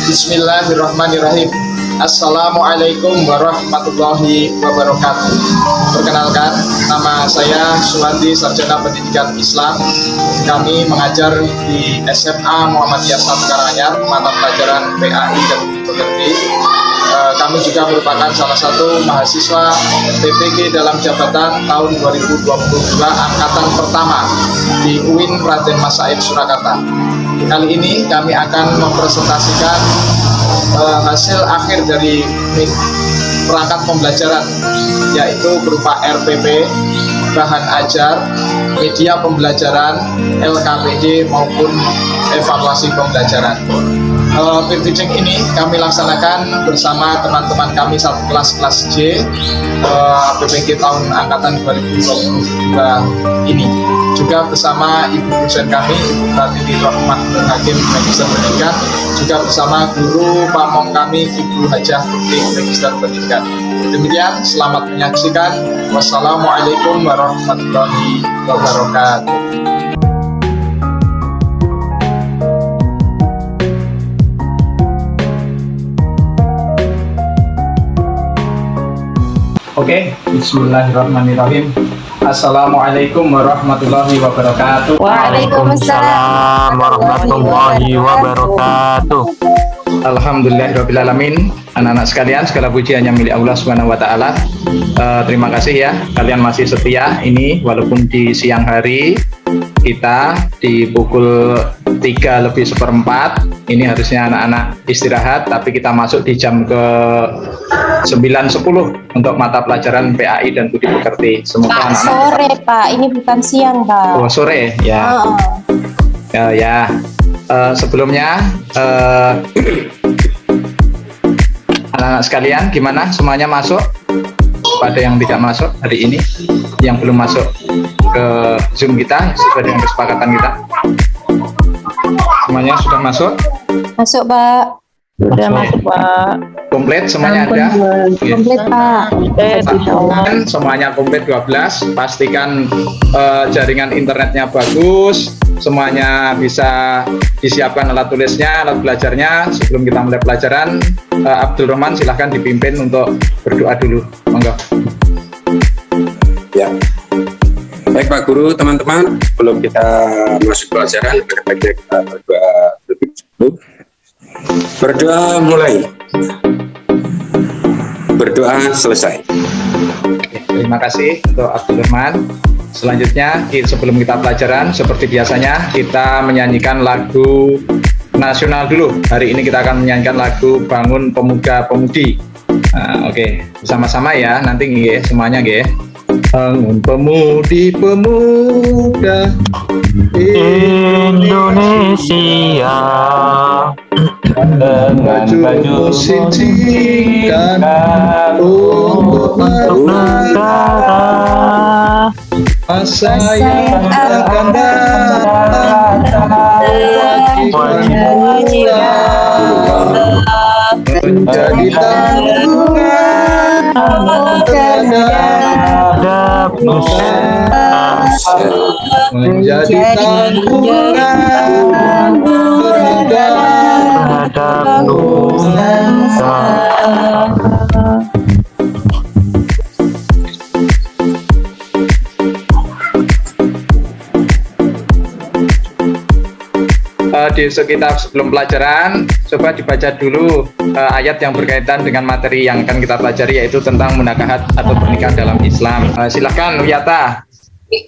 Bismillahirrahmanirrahim. Assalamualaikum warahmatullahi wabarakatuh. Perkenalkan, nama saya Suwandi, Sarjana Pendidikan Islam. Kami mengajar di SMA Muhammadiyah 1 Karanganyar, mata pelajaran PAI dan Budi Pekerti. Kami juga merupakan salah satu mahasiswa PPG dalam jabatan tahun 2022 angkatan pertama di UIN Raden Mas Said Surakarta. Kali ini kami akan mempresentasikan hasil akhir dari perangkat pembelajaran, yaitu berupa RPP, bahan ajar, media pembelajaran, LKPD maupun evaluasi pembelajaran. Peer teaching ini kami laksanakan bersama teman-teman kami satu kelas J PPG tahun angkatan 2022 ini, juga bersama ibu dosen kami, Ibu Kartini Rahmat Hakim Magister Pendidikan, juga bersama guru pamong kami, Ibu Hajah Putih Magister Pendidikan. Demikian, selamat menyaksikan. Wassalamualaikum warahmatullahi wabarakatuh. Oke, bismillahirrahmanirrahim. Assalamualaikum warahmatullahi wabarakatuh. Waalaikumsalam warahmatullahi wabarakatuh. Alhamdulillahirrahmanirrahim. Anak-anak sekalian, segala puji hanya milik Allah Subhanahu wa Ta'ala. Terima kasih ya, kalian masih setia ini walaupun di siang hari. Kita di pukul 3:03 ini harusnya anak-anak istirahat, tapi kita masuk di jam ke 9:10 untuk mata pelajaran PAI dan Budi Pekerti. Semoga Pak, anak-anak sore Pak, ini bukan siang Pak. Oh, sore ya. Sebelumnya anak-anak sekalian, gimana semuanya masuk? Pada yang tidak masuk hari ini, yang belum masuk ke Zoom kita sesuai dengan kesepakatan kita, semuanya sudah masuk? Masuk Pak. Sudah masuk Pak. Komplit semuanya ada? Komplit Pak. Semuanya komplit 12. Pastikan jaringan internetnya bagus, semuanya bisa disiapkan alat tulisnya, alat belajarnya. Sebelum kita mulai pelajaran, Abdul Rahman silahkan dipimpin untuk berdoa dulu. Monggo. Ya. Baik Pak Guru, teman-teman, sebelum kita masuk pelajaran, ada baiknya kita berdoa lebih dulu. Berdoa mulai. Berdoa selesai. Terima kasih untuk Abdul Rahman. Selanjutnya, sebelum kita pelajaran, seperti biasanya kita menyanyikan lagu nasional dulu. Hari ini kita akan menyanyikan lagu Bangun Pemuda Pemudi. Oke, bersama-sama ya. Nanti nggih semuanya nggih. Bangun pemudi pemuda Indonesia dengan baju sincinkan untuk negara, masa yang akan datang wajib menjadi tanggungan terhadap nusa, menjadi tanggungan terhadap nusa. Di sekitar sebelum pelajaran, coba dibaca dulu ayat yang berkaitan dengan materi yang akan kita pelajari, yaitu tentang munakahat atau pernikahan dalam Islam. Silahkan Wiyata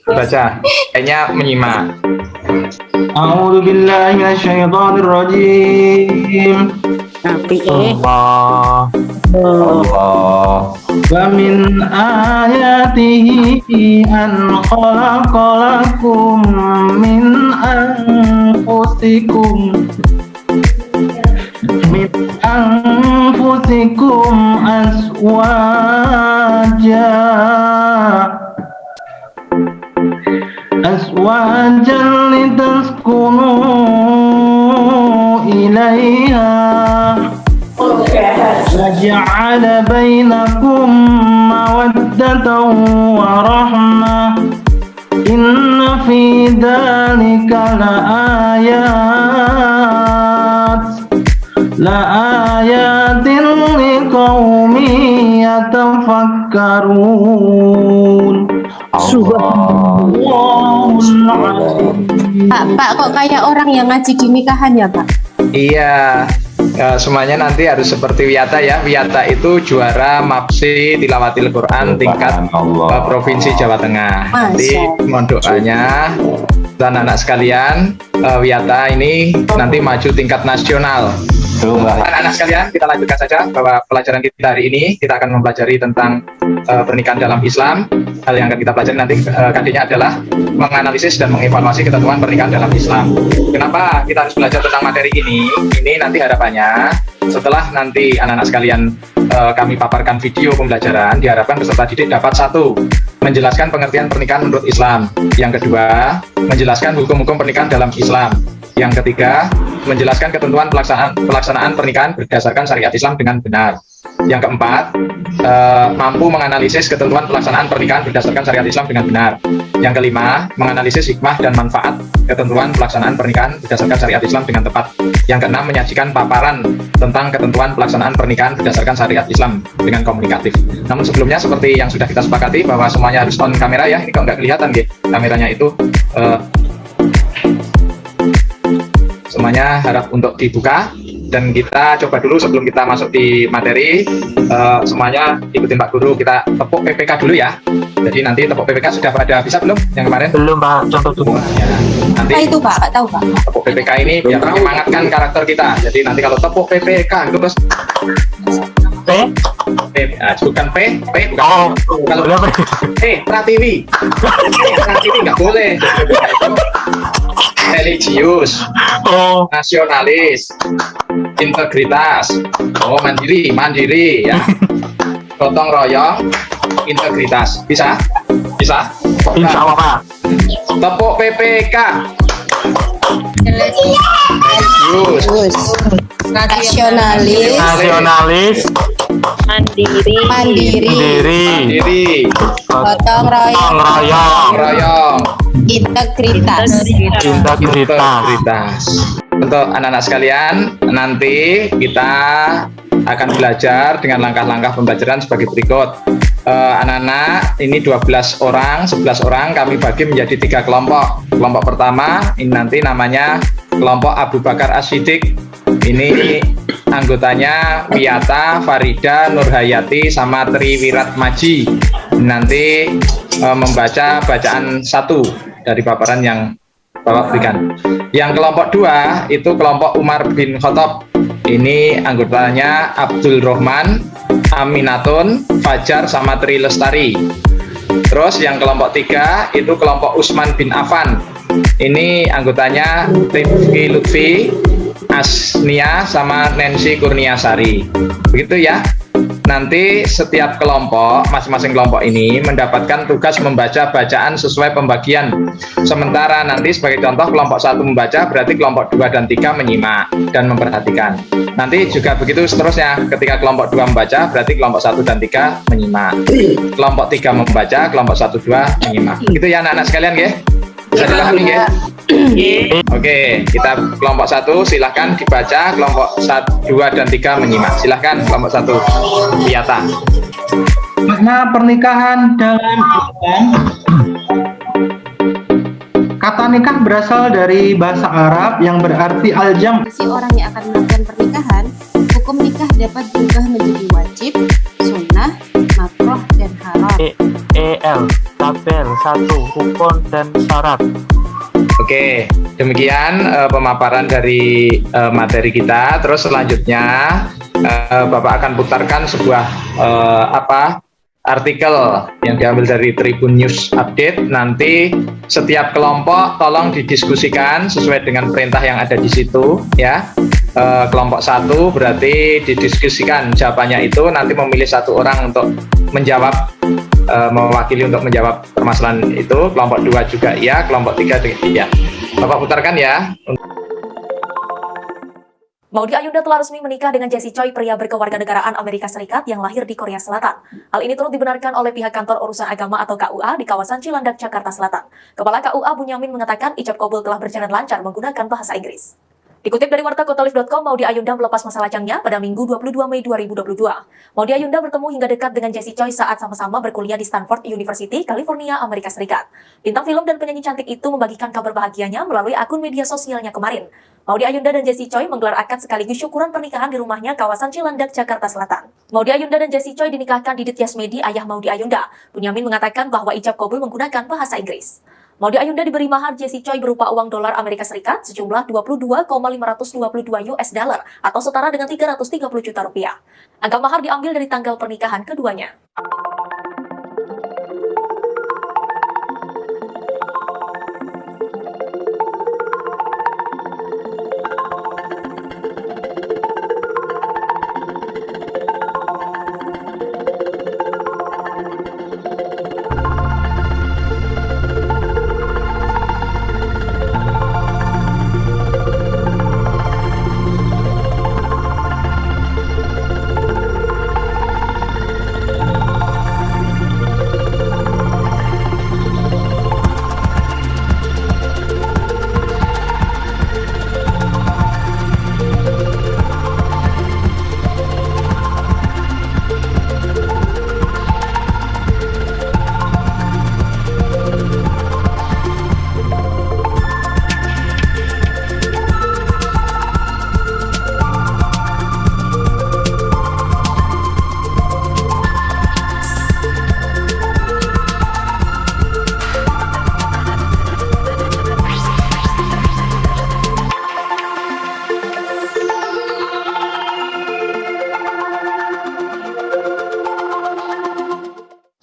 baca, kayaknya menyimak. A'udzu billahi minasyaitonir rajim. Allah Wa min ayatihi an khalaqalakum min anfusikum azwajan litaskunu ilaiha وجعل بينكم مودة ورحمة إن في ذلك لآيات لآيات لقوم يتفكرون Subhanallahul azim. Pak, kok kayak orang yang ngaji di nikahan ya, Pak? Iya, semuanya nanti harus seperti Wiyata ya. Wiyata itu juara MAPSI Tilawatil Quran tingkat Provinsi Jawa Tengah. Nanti mohon doanya dan anak sekalian, Wiyata ini nanti maju tingkat nasional. Anak-anak sekalian, kita lanjutkan saja bahwa pelajaran kita hari ini kita akan mempelajari tentang pernikahan dalam Islam. Hal yang akan kita pelajari nanti kakinya adalah menganalisis dan mengevaluasi ketentuan pernikahan dalam Islam. Kenapa kita harus belajar tentang materi ini? Ini nanti harapannya setelah nanti anak-anak sekalian kami paparkan video pembelajaran, diharapkan peserta didik dapat satu, menjelaskan pengertian pernikahan menurut Islam. Yang kedua, menjelaskan hukum-hukum pernikahan dalam Islam. Yang ketiga, menjelaskan ketentuan pelaksanaan pernikahan berdasarkan syariat Islam dengan benar. Yang keempat, mampu menganalisis ketentuan pelaksanaan pernikahan berdasarkan syariat Islam dengan benar. Yang kelima, menganalisis hikmah dan manfaat ketentuan pelaksanaan pernikahan berdasarkan syariat Islam dengan tepat. Yang keenam, menyajikan paparan tentang ketentuan pelaksanaan pernikahan berdasarkan syariat Islam dengan komunikatif. Namun sebelumnya, seperti yang sudah kita sepakati bahwa semuanya harus on kamera ya. Ini kok nggak kelihatan, kameranya itu semuanya harap untuk dibuka, dan kita coba dulu sebelum kita masuk di materi, semuanya ikutin Pak Guru, kita tepuk PPK dulu ya. Jadi nanti tepuk PPK sudah pada bisa belum yang kemarin? Belum Pak, contoh dulu. Ya, nanti Apa itu Pak? Nggak tahu Pak. tepuk PPK ini biar menyemangatkan karakter kita. Jadi nanti kalau tepuk PPK itu terus P? bukan P bukan. Oh, Kalau berapa? Pratiwi, Pratiwi nggak boleh. Religius, Oh, nasionalis, integritas, mandiri ya, gotong royong, integritas, bisa insya Allah Pak. tepuk PPK, religius, Nasionalis, Mandiri, mandiri, gotong gotong royong, royong, integritas. integritas. Untuk anak-anak sekalian, nanti kita akan belajar dengan langkah-langkah pembelajaran sebagai berikut. Anak-anak ini 12 orang, 11 orang kami bagi menjadi 3 kelompok. Kelompok pertama ini nanti namanya kelompok Abu Bakar As-Siddiq. Ini anggotanya Wiyata, Farida, Nurhayati, sama Tri Wiratmaji. Nanti membaca bacaan 1 dari paparan yang Bapak berikan. Yang kelompok 2 itu kelompok Umar bin Khattab. Ini anggotanya Abdul Rahman, Aminatun, Fajar, sama Tri Lestari. Terus yang kelompok 3 itu kelompok Usman bin Affan. Ini anggotanya Rifki Lutfi, Asnia, sama Nancy Kurniasari. Begitu ya. Nanti setiap kelompok, masing-masing kelompok ini mendapatkan tugas membaca bacaan sesuai pembagian. Sementara nanti sebagai contoh kelompok 1 membaca, berarti kelompok 2 dan 3 menyimak dan memperhatikan. Nanti juga begitu seterusnya, ketika kelompok 2 membaca, berarti kelompok 1 dan 3 menyimak. Kelompok 3 membaca, kelompok 1, 2 menyimak. Gitu ya anak-anak sekalian ya? Bisa dipahami ya? Oke, kita kelompok 1 silahkan dibaca, kelompok 1, 2, dan 3 menyimak. Silahkan kelompok 1, Wiyata. Makna pernikahan dalam Islam. Kata nikah berasal dari bahasa Arab yang berarti al-jam. Si orang yang akan melakukan pernikahan, hukum nikah dapat berubah menjadi wajib, sunnah, makruh, dan haram. EL, tabel 1, rukun dan syarat. Oke, demikian pemaparan dari materi kita. Terus selanjutnya Bapak akan putarkan sebuah artikel yang diambil dari Tribun News Update. Nanti setiap kelompok tolong didiskusikan sesuai dengan perintah yang ada di situ ya. Kelompok 1 berarti didiskusikan jawabannya itu, nanti memilih 1 orang untuk menjawab, mewakili untuk menjawab permasalahan itu. Kelompok 2 juga iya, kelompok 3 juga iya. Bapak putarkan ya. Maudy Ayunda telah resmi menikah dengan Jesse Choi, pria berkewarganegaraan Amerika Serikat yang lahir di Korea Selatan. Hal ini turut dibenarkan oleh pihak Kantor Urusan Agama atau KUA di kawasan Cilandak, Jakarta Selatan. Kepala KUA Bunyamin mengatakan ijab kabul telah berjalan lancar menggunakan bahasa Inggris. Dikutip dari warta.kotaliv.com, Maudy Ayunda melepas masa lajangnya pada Minggu 22 Mei 2022. Maudy Ayunda bertemu hingga dekat dengan Jessie Choi saat sama-sama berkuliah di Stanford University, California, Amerika Serikat. Bintang film dan penyanyi cantik itu membagikan kabar bahagianya melalui akun media sosialnya kemarin. Maudy Ayunda dan Jessie Choi menggelar akad sekaligus syukuran pernikahan di rumahnya kawasan Cilandak, Jakarta Selatan. Maudy Ayunda dan Jessie Choi dinikahkan Didit Yasmedi, ayah Maudy Ayunda. Bunyamin mengatakan bahwa ijab kabul menggunakan bahasa Inggris. Maudy Ayunda diberi mahar Jessie Choi berupa uang dolar Amerika Serikat sejumlah 22,522 US dollar atau setara dengan 330 juta rupiah. Angka mahar diambil dari tanggal pernikahan keduanya.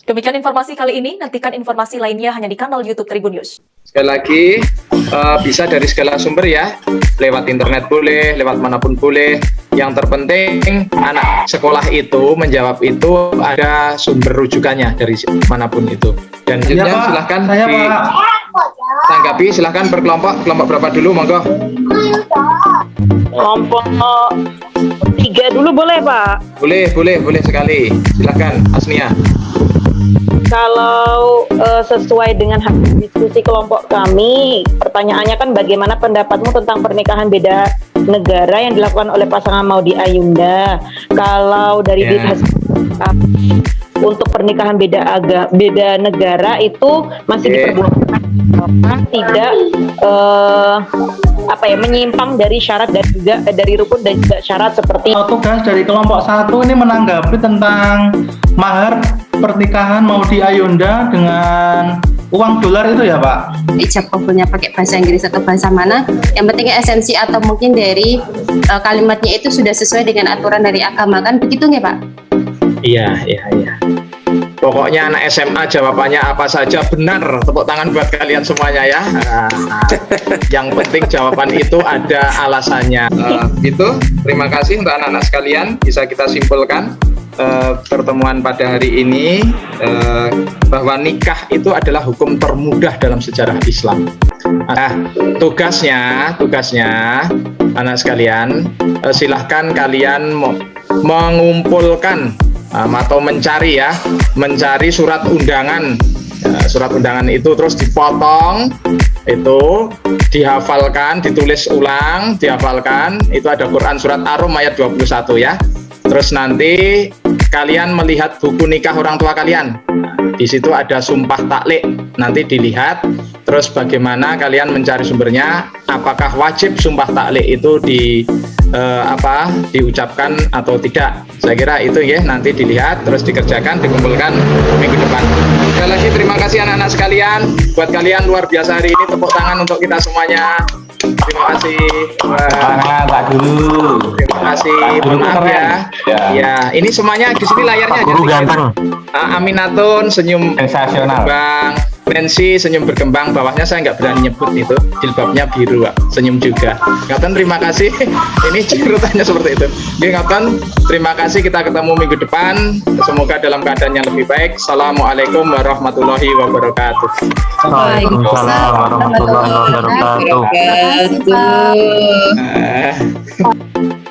Demikian informasi kali ini, nantikan informasi lainnya hanya di kanal YouTube Tribun News. Sekali lagi, bisa dari segala sumber ya, lewat internet boleh, lewat manapun boleh. Yang terpenting anak sekolah itu menjawab itu ada sumber rujukannya dari manapun itu. Dan selanjutnya silahkan ditanggapi, silahkan berkelompok, kelompok berapa dulu, monggo. Kelompok 3 dulu boleh Pak? Boleh sekali. Silahkan, Asnia. Kalau sesuai dengan hasil diskusi kelompok kami, pertanyaannya kan bagaimana pendapatmu tentang pernikahan beda negara yang dilakukan oleh pasangan Maudy Ayunda? Kalau dari kami, untuk pernikahan beda negara itu masih diperbolehkan, tidak menyimpang dari syarat dan juga dari rukun dan juga syarat seperti tugas dari kelompok 1 ini menanggapi tentang mahar pernikahan Maudy Ayunda dengan uang dolar itu ya Pak? Ijab kabulnya pakai bahasa Inggris atau bahasa mana, yang penting esensi atau mungkin dari kalimatnya itu sudah sesuai dengan aturan dari agama, kan begitu nggak Pak? Iya. Pokoknya anak SMA jawabannya apa saja benar. Tepuk tangan buat kalian semuanya ya. Yang penting jawaban itu ada alasannya. Gitu. Terima kasih untuk anak-anak sekalian. Bisa kita simpulkan pertemuan pada hari ini bahwa nikah itu adalah hukum termudah dalam sejarah Islam. Nah, tugasnya anak sekalian, silahkan kalian mengumpulkan atau mencari surat undangan. Surat undangan itu terus dipotong, itu dihafalkan, ditulis ulang, dihafalkan. Itu ada Quran surat Ar-Rum ayat 21 ya. Terus nanti kalian melihat buku nikah orang tua kalian. Di situ ada sumpah taklek. Nanti dilihat. Terus bagaimana kalian mencari sumbernya? Apakah wajib sumpah taklek itu diucapkan atau tidak? Saya kira itu ya, nanti dilihat, terus dikerjakan, dikumpulkan minggu depan. Sekali lagi terima kasih anak-anak sekalian. Buat kalian luar biasa hari ini, tepuk tangan untuk kita semuanya. Terima kasih. Pak Guru. Terima kasih. Mohon maaf ya. Ya, ini semuanya di sini layarnya. Pak Guru ganteng. Aminatun senyum Sensasional. berkembang, Nancy senyum berkembang, bawahnya saya nggak berani nyebut itu, jilbabnya biru, Pak. Senyum juga. Ngaton terima kasih. Ini cerutannya seperti itu. Oke, Ngaton, terima kasih. Kita ketemu minggu depan. Semoga dalam keadaan yang lebih baik. Assalamualaikum warahmatullahi wabarakatuh. Waalaikumsalam warahmatullahi wabarakatuh. Terima kasih, Pak.